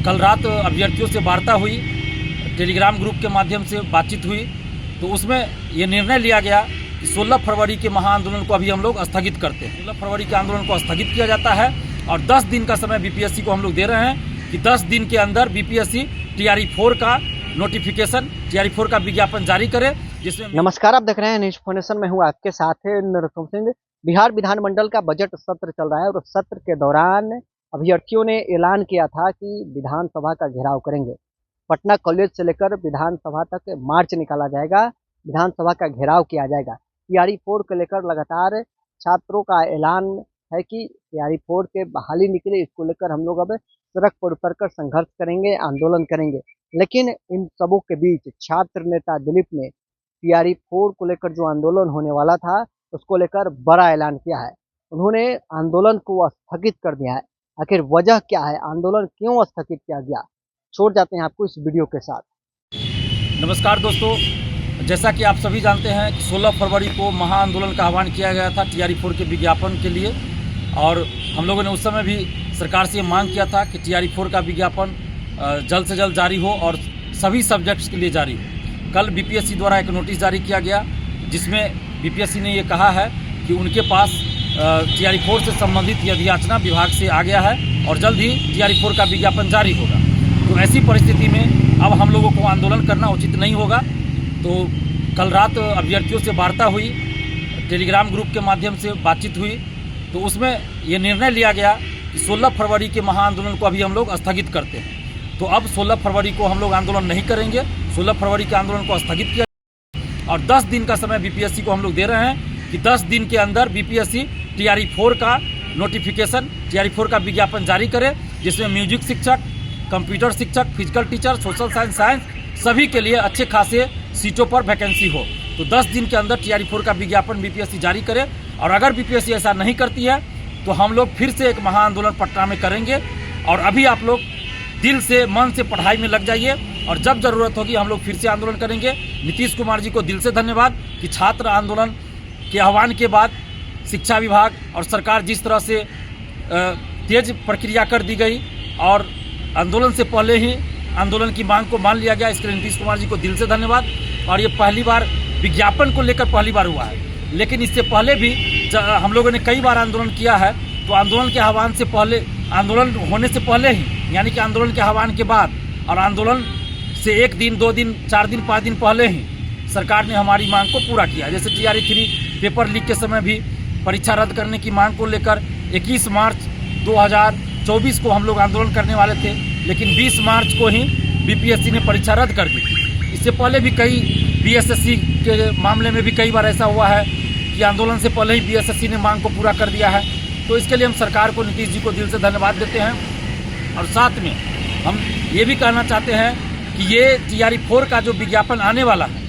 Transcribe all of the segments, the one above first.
कल रात अभ्यर्थियों से वार्ता हुई, टेलीग्राम ग्रुप के माध्यम से बातचीत हुई, तो उसमें ये निर्णय लिया गया कि 16 फरवरी के महाआंदोलन को अभी हम लोग स्थगित करते हैं। 16 फरवरी के आंदोलन को स्थगित किया जाता है और 10 दिन का समय बीपीएससी को हम लोग दे रहे हैं कि 10 दिन के अंदर बीपीएससी TRE4 का नोटिफिकेशन, TRE4 का विज्ञापन जारी करे। जिसमें नमस्कार, आप देख रहे हैं न्यूज फाउंडेशन में हूँ आपके साथ है नरोत्तम सिंह। बिहार विधानमंडल का बजट सत्र चल रहा है और सत्र के दौरान अभ्यर्थियों ने ऐलान किया था कि विधानसभा का घेराव करेंगे। पटना कॉलेज से लेकर विधानसभा तक मार्च निकाला जाएगा, विधानसभा का घेराव किया जाएगा। TRE4 को लेकर लगातार छात्रों का ऐलान है कि TRE4 के बहाली निकले, इसको लेकर हम लोग अब सड़क पर उतरकर संघर्ष करेंगे, आंदोलन करेंगे। लेकिन इन सबों के बीच छात्र नेता दिलीप ने TRE4 को लेकर जो आंदोलन होने वाला था उसको लेकर बड़ा ऐलान किया है। उन्होंने आंदोलन को स्थगित कर दिया है। आखिर वजह क्या है, आंदोलन क्यों स्थगित किया गया, छोड़ जाते हैं आपको इस वीडियो के साथ। नमस्कार दोस्तों, जैसा कि आप सभी जानते हैं कि 16 फरवरी को महाआंदोलन का आह्वान किया गया था TRE4 के विज्ञापन के लिए, और हम लोगों ने उस समय भी सरकार से मांग किया था कि TRE4 का विज्ञापन जल्द से जल्द जारी हो और सभी सब्जेक्ट्स के लिए जारी हो। कल बीपीएससी द्वारा एक नोटिस जारी किया गया, जिसमें बीपीएससी ने ये कहा है कि उनके पास TRE4 से संबंधित यह याचना विभाग से आ गया है और जल्द ही TRE4 का विज्ञापन जारी होगा। तो ऐसी परिस्थिति में अब हम लोगों को आंदोलन करना उचित नहीं होगा। तो कल रात अभ्यर्थियों से वार्ता हुई, टेलीग्राम ग्रुप के माध्यम से बातचीत हुई, तो उसमें ये निर्णय लिया गया कि 16 फरवरी के महाआंदोलन को अभी हम लोग स्थगित करते हैं। तो अब 16 फरवरी को हम लोग आंदोलन नहीं करेंगे, 16 फरवरी के आंदोलन को स्थगित किया और 10 दिन का समय बीपीएससी को हम लोग दे रहे हैं कि 10 दिन के अंदर बीपीएससी TRE4 का नोटिफिकेशन, TRE4 का विज्ञापन जारी करे, जिसमें म्यूजिक शिक्षक, कंप्यूटर शिक्षक, फिजिकल टीचर, सोशल साइंस सभी के लिए अच्छे खासे सीटों पर वैकेंसी हो। तो 10 दिन के अंदर TRE4 का विज्ञापन बीपीएससी जारी करे, और अगर बीपीएससी ऐसा नहीं करती है तो हम लोग फिर से एक महाआंदोलन पटना में करेंगे। और अभी आप लोग दिल से, मन से पढ़ाई में लग जाइए, और जब ज़रूरत होगी हम लोग फिर से आंदोलन करेंगे। नीतीश कुमार जी को दिल से धन्यवाद कि छात्र आंदोलन के आह्वान के बाद शिक्षा विभाग और सरकार जिस तरह से तेज प्रक्रिया कर दी गई और आंदोलन से पहले ही आंदोलन की मांग को मान लिया गया, इसके लिए नीतीश कुमार जी को दिल से धन्यवाद। और ये पहली बार विज्ञापन को लेकर पहली बार हुआ है, लेकिन इससे पहले भी हम लोगों ने कई बार आंदोलन किया है। तो आंदोलन के आह्वान से पहले, आंदोलन होने से पहले ही, यानी कि आंदोलन के आह्वान के बाद और आंदोलन से 1 दिन, 2 दिन, 4 दिन, 5 दिन पहले ही सरकार ने हमारी मांग को पूरा किया। जैसे TRE3 पेपर लीक के समय भी परीक्षा रद्द करने की मांग को लेकर 21 मार्च 2024 को हम लोग आंदोलन करने वाले थे, लेकिन 20 मार्च को ही बीपीएससी ने परीक्षा रद्द कर दी थी। इससे पहले भी कई BSSC के मामले में भी कई बार ऐसा हुआ है कि आंदोलन से पहले ही BSSC ने मांग को पूरा कर दिया है। तो इसके लिए हम सरकार को, नीतीश जी को दिल से धन्यवाद देते हैं। और साथ में हम ये भी कहना चाहते हैं कि ये TRE4 का जो विज्ञापन आने वाला है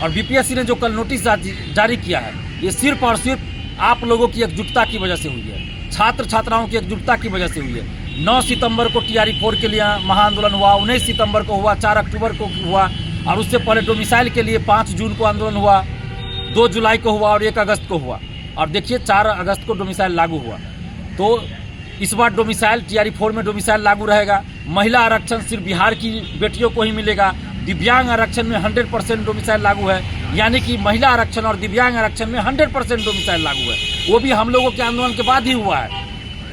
और बीपीएससी ने जो कल नोटिस जारी किया है, ये सिर्फ और सिर्फ आप लोगों की एकजुटता की वजह से हुई है, छात्र छात्राओं की एकजुटता की वजह से हुई है। 9 सितंबर को TRE4 के लिए महाआंदोलन हुआ, 19 सितंबर को हुआ, 4 अक्टूबर को हुआ, और उससे पहले डोमिसाइल के लिए 5 जून को आंदोलन हुआ, 2 जुलाई को हुआ और 1 अगस्त को हुआ। और देखिए 4 अगस्त को डोमिसाइल लागू हुआ। तो इस बार डोमिसाइल, TRE4 में डोमिसाइल लागू रहेगा। महिला आरक्षण सिर्फ बिहार की बेटियों को ही मिलेगा। दिव्यांग आरक्षण में 100% डोमिसाइल लागू है, यानी कि महिला आरक्षण और दिव्यांग आरक्षण में 100% डोमिसाइल लागू है। वो भी हम लोगों के आंदोलन के बाद ही हुआ है।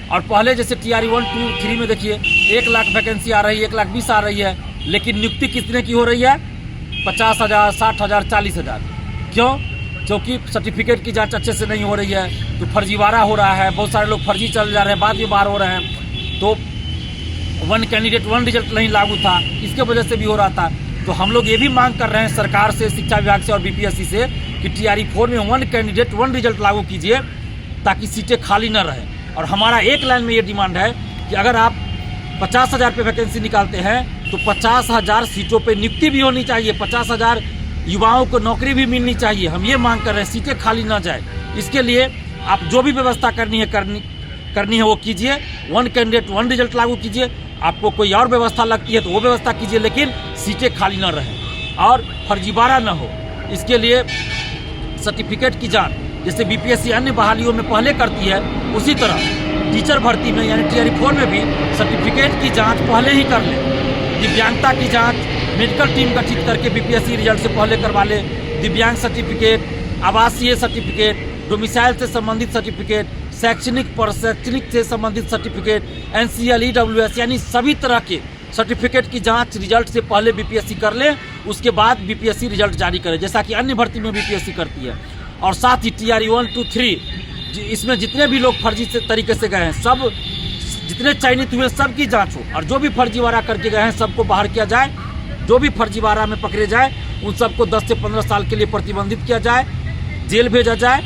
और पहले जैसे TRE1, 2, 3 में देखिए 1 लाख वैकेंसी आ रही है, 1,20,000 आ रही है, लेकिन नियुक्ति कितने की हो रही है? 50,000, 60,000, 40,000। क्यों? क्योंकि सर्टिफिकेट की जांच अच्छे से नहीं हो रही है, तो फर्जीवाड़ा हो रहा है, बहुत सारे लोग फर्जी चल जा रहे हैं, बाद में बाहर हो रहे हैं। तो 1 कैंडिडेट 1 रिजल्ट नहीं लागू था, इसके वजह से भी हो रहा था। तो हम लोग ये भी मांग कर रहे हैं सरकार से, शिक्षा विभाग से और बीपीएससी से कि TRE4 में 1 कैंडिडेट 1 रिजल्ट लागू कीजिए, ताकि सीटें खाली न रहें। और हमारा एक लाइन में ये डिमांड है कि अगर आप 50,000 पे वैकेंसी निकालते हैं तो 50,000 सीटों पे नियुक्ति भी होनी चाहिए, 50,000 युवाओं को नौकरी भी मिलनी चाहिए। हम ये मांग कर रहे हैं, सीटें खाली ना जाए। इसके लिए आप जो भी व्यवस्था करनी है वो कीजिए। 1 कैंडिडेट 1 रिजल्ट लागू कीजिए। आपको कोई और व्यवस्था लगती है तो वो व्यवस्था कीजिए, लेकिन सीटें खाली ना रहें और फर्जीवाड़ा ना हो। इसके लिए सर्टिफिकेट की जांच जैसे बीपीएससी अन्य बहालियों में पहले करती है, उसी तरह टीचर भर्ती में यानी टीआरई 4 में भी सर्टिफिकेट की जांच पहले ही कर ले। दिव्यांगता की जांच मेडिकल टीम गठित करके बीपीएससी रिजल्ट से पहले करवा ले। दिव्यांग सर्टिफिकेट, आवासीय सर्टिफिकेट, डोमिसाइल से संबंधित सर्टिफिकेट, शैक्षणिक से संबंधित सर्टिफिकेट, NCL, EWS यानी सभी तरह के सर्टिफिकेट की जांच रिजल्ट से पहले बीपीएससी कर ले, उसके बाद बीपीएससी रिजल्ट जारी करे, जैसा कि अन्य भर्ती में बीपीएससी करती है। और साथ ही TRE 1, 2, 3 इसमें जितने भी लोग फर्जी तरीके से गए हैं, सब जितने चयनित हुए सबकी जांच हो, और जो भी फर्जीवाड़ा करके गए हैं सबको बाहर किया जाए। जो भी फर्जीवाड़ा में पकड़े जाए उन सबको 10 से 15 साल के लिए प्रतिबंधित किया जाए, जेल भेजा जाए,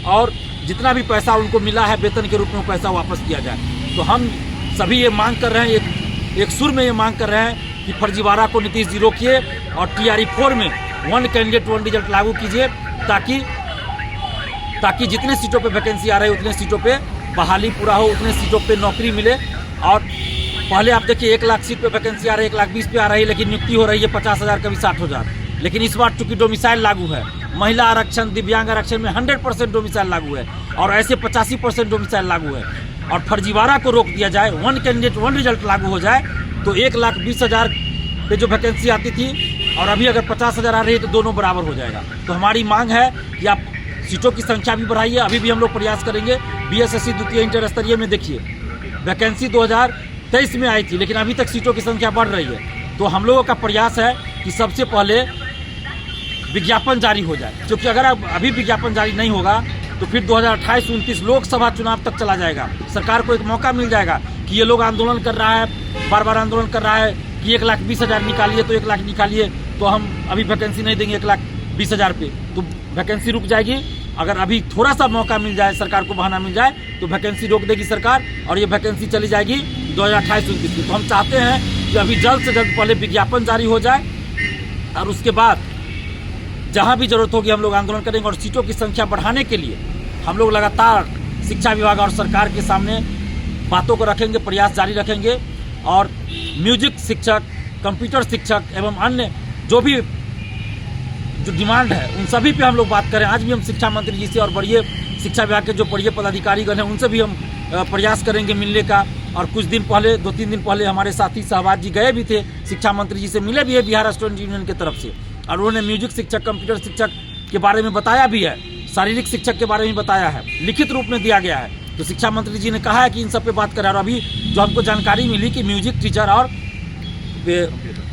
और जितना भी पैसा उनको मिला है वेतन के रूप में वो पैसा वापस किया जाए। तो हम सभी ये मांग कर रहे हैं, एक सुर में ये मांग कर रहे हैं कि फर्जीवाड़ा को नीतीश जी रोकिए और TRE 4 में 1 कैंडिडेट 1 रिजल्ट लागू कीजिए, ताकि जितने सीटों पे वैकेंसी आ रही है उतने सीटों पे बहाली पूरा हो, उतने सीटों पे नौकरी मिले। और पहले आप देखिए 1 लाख सीट पे वैकेंसी आ रही है, 1,20,000 पे आ रही है, लेकिन नियुक्ति हो रही है 50,000 कभी 60,000। लेकिन इस बार चूंकि डोमिसाइल लागू है, महिला आरक्षण, दिव्यांग आरक्षण में 100% डोमिसाइल लागू है, और ऐसे 85% डोमिसाइल लागू है, और फर्जीवाड़ा को रोक दिया जाए, 1 कैंडिडेट 1 रिजल्ट लागू हो जाए, तो 1,20,000 पे जो वैकेंसी आती थी और अभी अगर 50,000 आ रही है तो दोनों बराबर हो जाएगा। तो हमारी मांग है कि आप सीटों की संख्या भी बढ़ाइए। अभी भी हम लोग प्रयास करेंगे। BSSC द्वितीय इंटर स्तरीय में देखिए वैकेंसी 2023 में आई थी, लेकिन अभी तक सीटों की संख्या बढ़ रही है। तो हम लोगों का प्रयास है कि सबसे पहले विज्ञापन जारी हो जाए, क्योंकि अगर अभी विज्ञापन जारी नहीं होगा तो फिर 2028-29 लोकसभा चुनाव तक चला जाएगा। सरकार को एक मौका मिल जाएगा कि ये लोग आंदोलन कर रहा है, बार बार आंदोलन कर रहा है कि 1,20,000 निकालिए, तो 1 लाख निकालिए, तो हम अभी वैकेंसी नहीं देंगे 1,20,000 पे, तो वैकेंसी रुक जाएगी। अगर अभी थोड़ा सा मौका मिल जाए, सरकार को बहाना मिल जाए, तो वैकेंसी रोक देगी सरकार, और ये वैकेंसी चली जाएगी 2028-29 में। तो हम चाहते हैं कि अभी जल्द से जल्द पहले विज्ञापन जारी हो जाए, और उसके बाद जहाँ भी जरूरत होगी हम लोग आंदोलन करेंगे। और सीटों की संख्या बढ़ाने के लिए हम लोग लगातार शिक्षा विभाग और सरकार के सामने बातों को रखेंगे, प्रयास जारी रखेंगे। और म्यूजिक शिक्षक, कंप्यूटर शिक्षक एवं अन्य जो भी जो डिमांड है उन सभी पे हम लोग बात करें। आज भी हम शिक्षा मंत्री जी से और बड़े शिक्षा विभाग के जो बड़े पदाधिकारीगण हैं उनसे भी हम प्रयास करेंगे मिलने का। और कुछ दिन पहले, 2-3 दिन पहले हमारे साथी सहवाज जी गए भी थे, शिक्षा मंत्री जी से मिले भी है बिहार स्टूडेंट यूनियन की तरफ से, और उन्होंने म्यूजिक शिक्षक, कंप्यूटर शिक्षक के बारे में बताया भी है, शारीरिक शिक्षक के बारे में बताया है, लिखित रूप में दिया गया है। तो शिक्षा मंत्री जी ने कहा है कि इन सब पे बात करें। और अभी जो हमको जानकारी मिली कि म्यूजिक टीचर और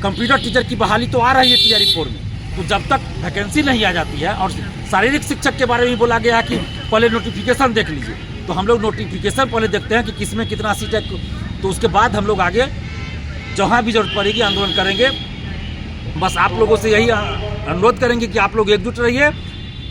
कंप्यूटर टीचर की बहाली तो आ रही है TRE 4 में, तो जब तक वैकेंसी नहीं आ जाती है, और शारीरिक शिक्षक के बारे में बोला गया है कि पहले नोटिफिकेशन देख लीजिए, तो हम लोग नोटिफिकेशन पहले देखते हैं कि किसमें कितना सीट है, तो उसके बाद हम लोग आगे जहाँ भी जरूरत पड़ेगी आंदोलन करेंगे। बस आप लोगों से यही अनुरोध करेंगे कि आप लोग एकजुट रहिए,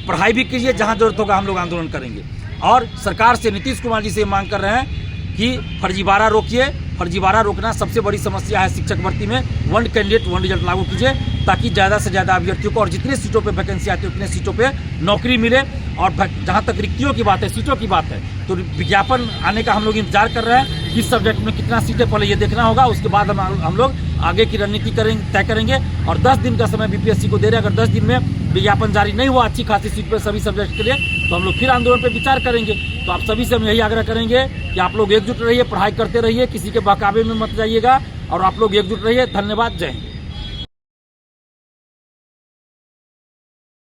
पढ़ाई भी कीजिए, जहाँ जरूरत होगा हम लोग आंदोलन करेंगे। और सरकार से, नीतीश कुमार जी से मांग कर रहे हैं कि फर्जीवाड़ा रोकिए। फर्जीवाड़ा रोकना सबसे बड़ी समस्या है शिक्षक भर्ती में। 1 कैंडिडेट 1 रिजल्ट लागू कीजिए, ताकि ज़्यादा से ज़्यादा अभ्यर्थियों को और जितने सीटों पे वैकेंसी आती है उतने सीटों पे नौकरी मिले। और जहाँ तक रिक्तियों की बात है, सीटों की बात है, तो विज्ञापन आने का हम लोग इंतजार कर रहे हैं। किस सब्जेक्ट में कितना सीटें, पहले ये देखना होगा, उसके बाद हम लोग आगे की रणनीति तय करेंगे। और 10 दिन का समय BPSC को दे रहे हैं। अगर 10 दिन में विज्ञापन जारी नहीं हुआ अच्छी खासी सीट पर सभी सब्जेक्ट के लिए, तो हम लोग फिर आंदोलन पर विचार करेंगे। तो आप सभी से हम यही आग्रह करेंगे कि आप लोग एकजुट रहिए, पढ़ाई करते रहिए, किसी के बहकावे में मत जाइएगा, और आप लोग एकजुट रहिए। धन्यवाद, जय हिंद।